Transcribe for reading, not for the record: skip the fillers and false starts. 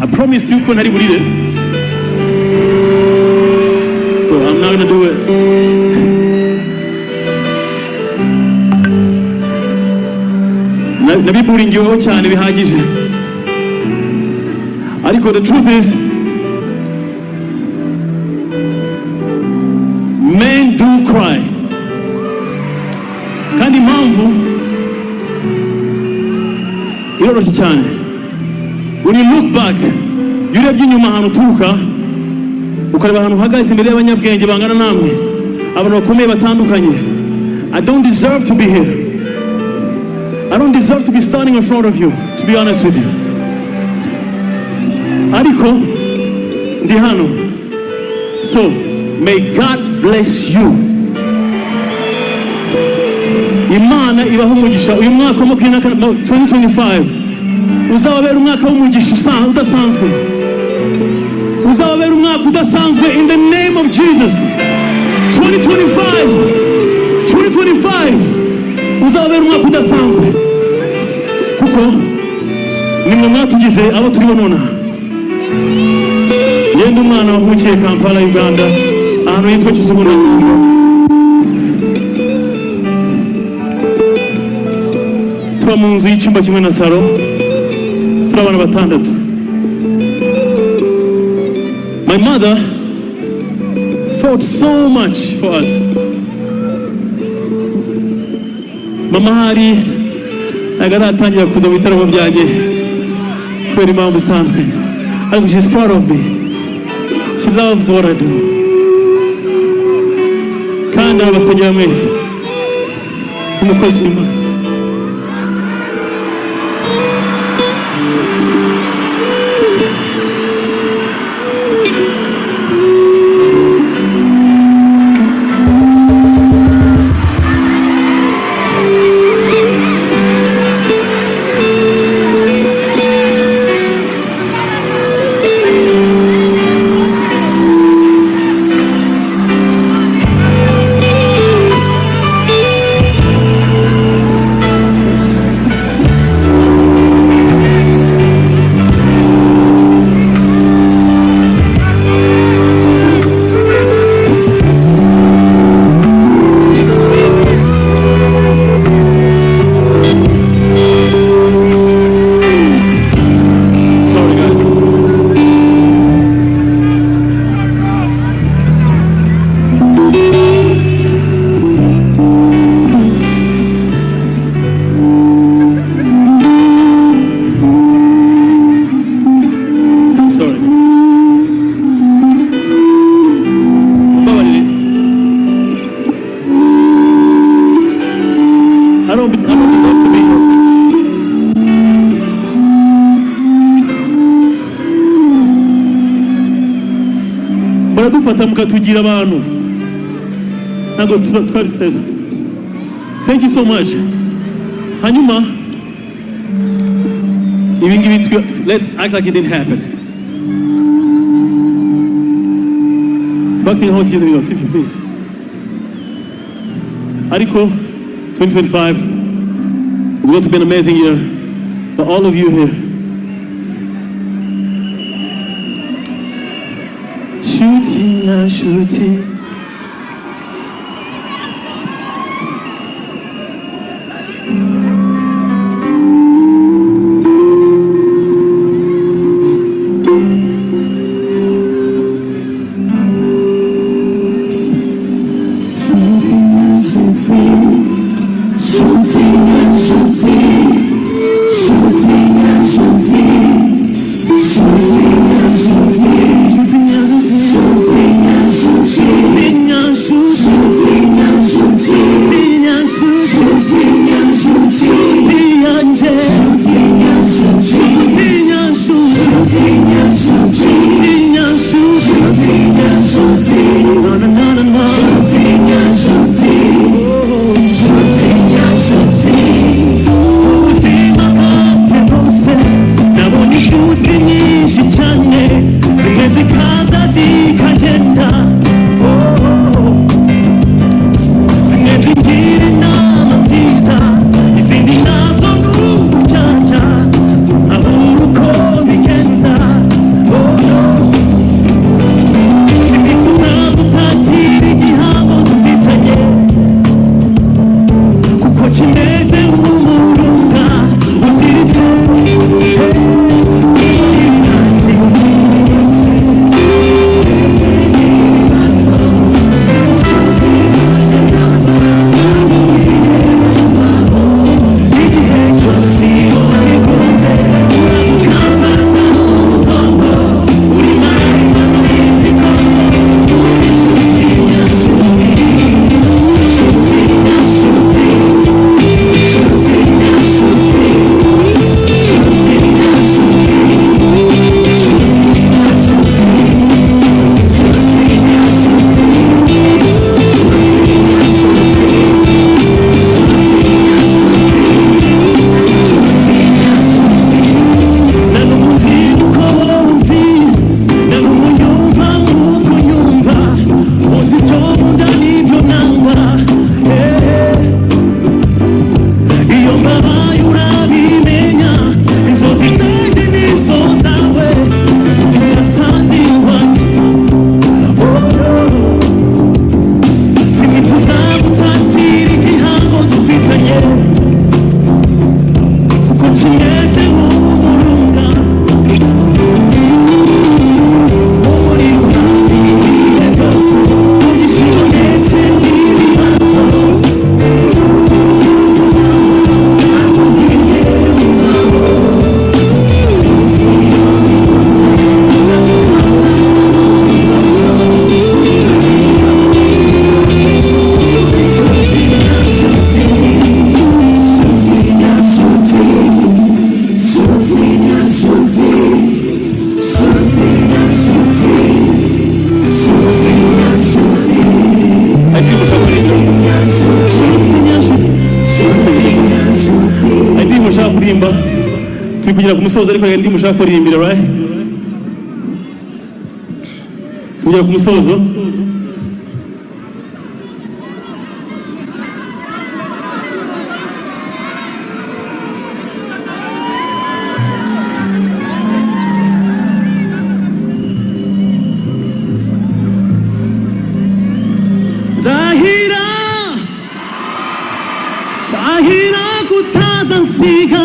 I promised you couldn't have it. So I'm not gonna do it. Nabiburingiweho cyane bihagije. Ariko the truth is, men do cry. Kandi impamvu iroroshye cyane. When you look back, iyo urebye inyuma ahantu uturuka, ukareba ahantu uhagaze imbere y'abanyabwenge bangana namwe, abantu bakomeye batandukanye. I don't deserve to be here. I don't deserve to be standing in front of you, to be honest with you. Ariko ndi hano. So may God bless you. Imana ibaho umugisha. Uyu mwaka wa 2025 uzababera umwaka w'umugisha udasanzwe. Uzababera umwaka udasanzwe in the name of Jesus. 2025 uzababera umwaka udasanzwe. Kuko nimwe mwatugize abo turimo nona. Yenda umwana wavukiye Kampala, Uganda, ahantu yitwa Kisumu. Tuba mu nzu y'icyumba kimwe na salo, turi abana batandatu. My mother fought so much for us. Mama hari agaratangira kuza mu bitaramo byanjye kubera impamvu zitandukanye. And she's proud of me. She loves what I do. Kandi abasengera mwese umukozi w'Imana. I don't deserve to be here. Baradufata mukatugira abantu. Ntabwo twari tuteza. Thank you so much. Hanyuma let's act like it didn't happen. Acting how it is, if you please. Ariko 2025 is going to be an amazing year for all of you here. Shooting and shooting. Shooting baririmba turi kugera ku musozo ariko ndi mushaka kuririmbira right tugera ku musozo Dahira kutaza nsiga